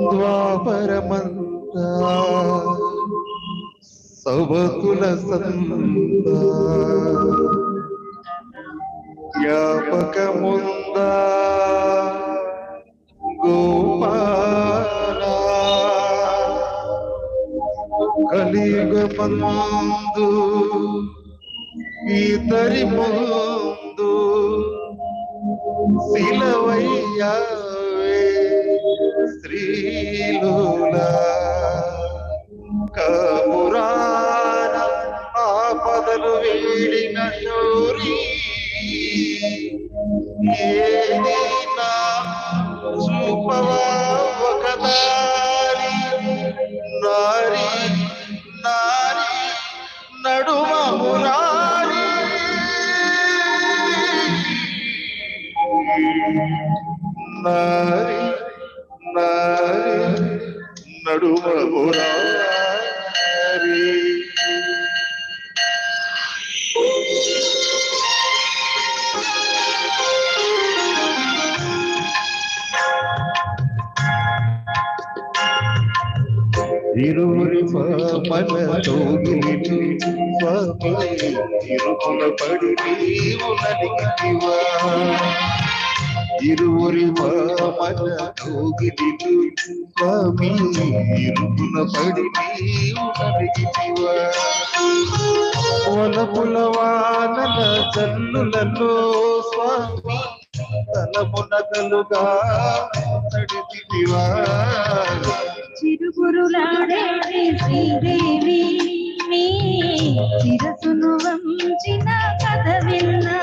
ద్వాపరమంతా సవతుల సంత జ్ఞాపకముందా గోపాల కలియుగమందు ఇతరి ముందు శిలవయ్యావే శ్రీలోలా కపురాణ ఆపదలు వీడిన శౌరీ ఏదైనా చూపవా ఒకదారి నారి నారి నడుమ మురారి నారి నారి నడుమ మురారి ఇరువురి మనతో స్వామి ఇరుకుల పడి నీవు నలిగితివా ఇరువురి మనతో స్వామి ఇరుకుల పడి నీవు నలిగితివా వలపుల వానల చల్లులలో స్వామి తలమునగలుగా నడితివా చిరుగురులాడే శ్రీదేవి నీ శిరసును వంచిన కథ విన్నా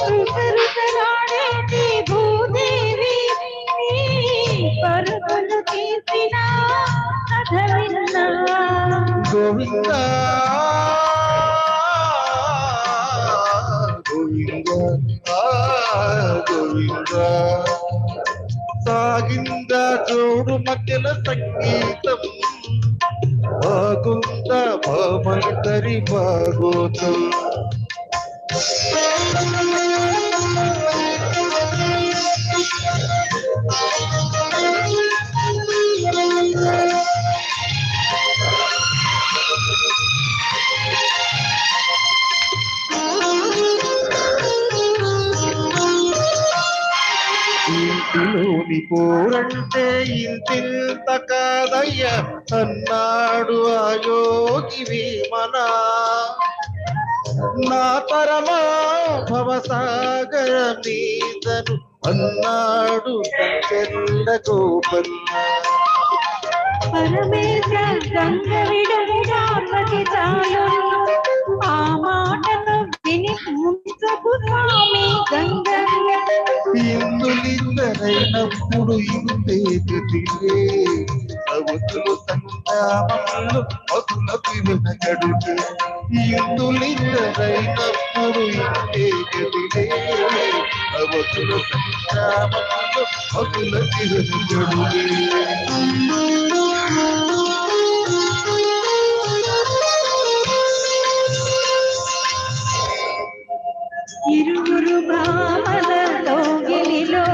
రుసరుసలాడే భూదేవి నీ పరుగులు తీసిన కథ విన్నా గోవింద గోవింద గోవింద సాగింద జోడు మధ్యల సంగీతం బాగుంద భామంతరి భాగోతం ఇంటిలోని పోరంటే ఇంతింత కాదయ్య అన్నాడు ఆ యోగి వేమన నా పరమా భవసాగర మీదను అన్నాడు చెల్ల గోపన్న పరమేశ గంగ విడని పార్వతి చాలు ఆ మాటను విని ముంచకు స్వామి గంగ ఇందులిద్దరైనప్పుడు ఇంతే గతిలే సవతులు సంగ్రామంలో అతుల పిలున గడుగు ఇందులిద్దరైనప్పుడు ఇంతే గతిలే సవతుల సంగ్రామంలో అతుల పిలున గడుగు ఇరువురు భామలలో గిలిలో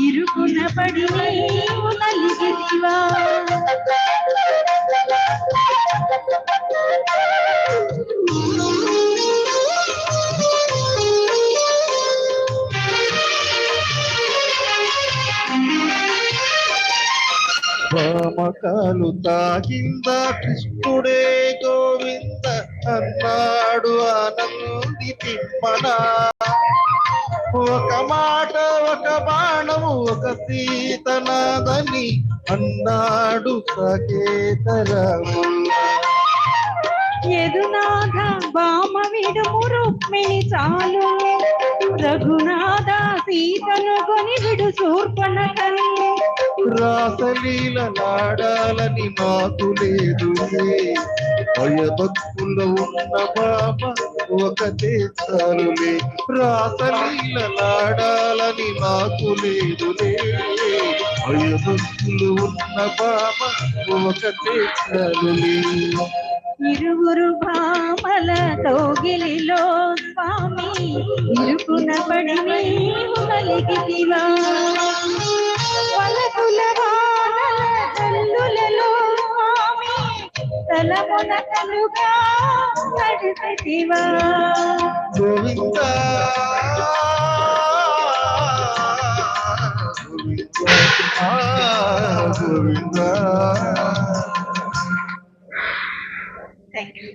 ఇరుకున పడి నీవు నలిగితివా భామకాలు తాగింద కృష్ణుడే గోవింద అన్నాడు ఆనంది తిమ్మన ఒక మాట ఒక బాణము ఒక సీతనాదని అన్నాడు సకేతరాముల యదునాథ బామ విడుము రుక్మిణి చాలు రఘునాథ సీతను కొని విడు శూర్పణఖని రాసలీలలాడాలని నాకు లేదు భయభక్తుల్లో ఉన్న బామ ఒకటే చాలులే రాసలీలలాడాలని నాకు లేదులే భయభక్తులు ఉన్న బామ ఒకటే చాలులే ఇరువురు భామల కౌగిలిలో స్వామి ఇరుకున పడి నీవు నలిగితివా బలమునకలుగా నడిపితివా గోవింద గోవింద. Thank you